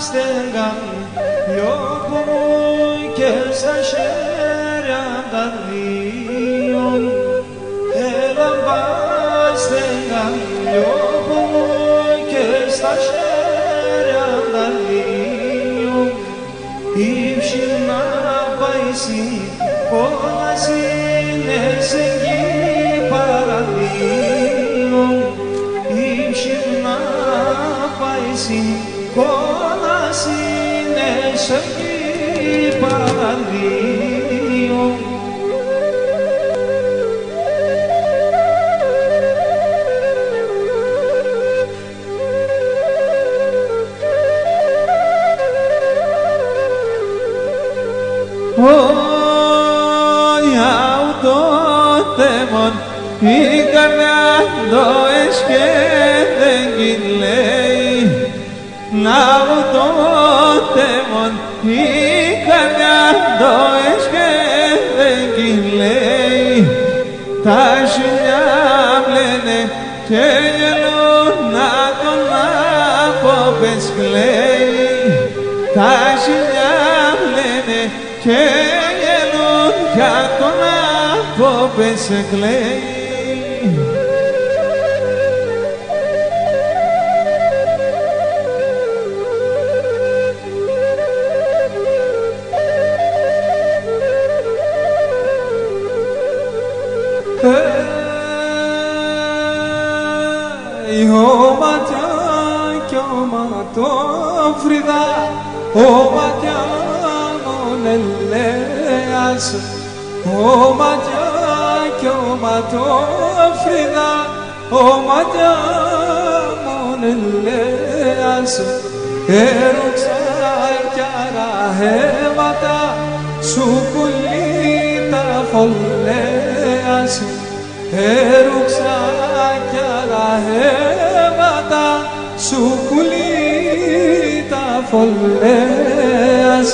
στέγαν λιώπου μου και στα χέρια τα δύο. Έλα στέγαν λιώπου μου και στα χέρια τα δύο. Ήψη να πάει όλα σύνες εκεί παραδείο. Ήψη να πάει όλα σύνες εκεί παραδείο. Η καρδιά το και δεν κυλάει, να μου τότε μον η καρδιά το και δεν κυλάει. Τα χιλιά μπλένε και γελούν να τον απόπες κλαίει. Τα χιλιά μπλένε και γελούν για τον απόπες κλαίει. Ματιά κι οματόφρυδα, ματιά μον ελέας. Ματιά κι οματόφρυδα, ματιά μον ελέας. Έρωξα κι αραχέματα, σου πουλί τα φωλέας. Έρωξα κι αραχέματα, σου πουλί τα φωλέας.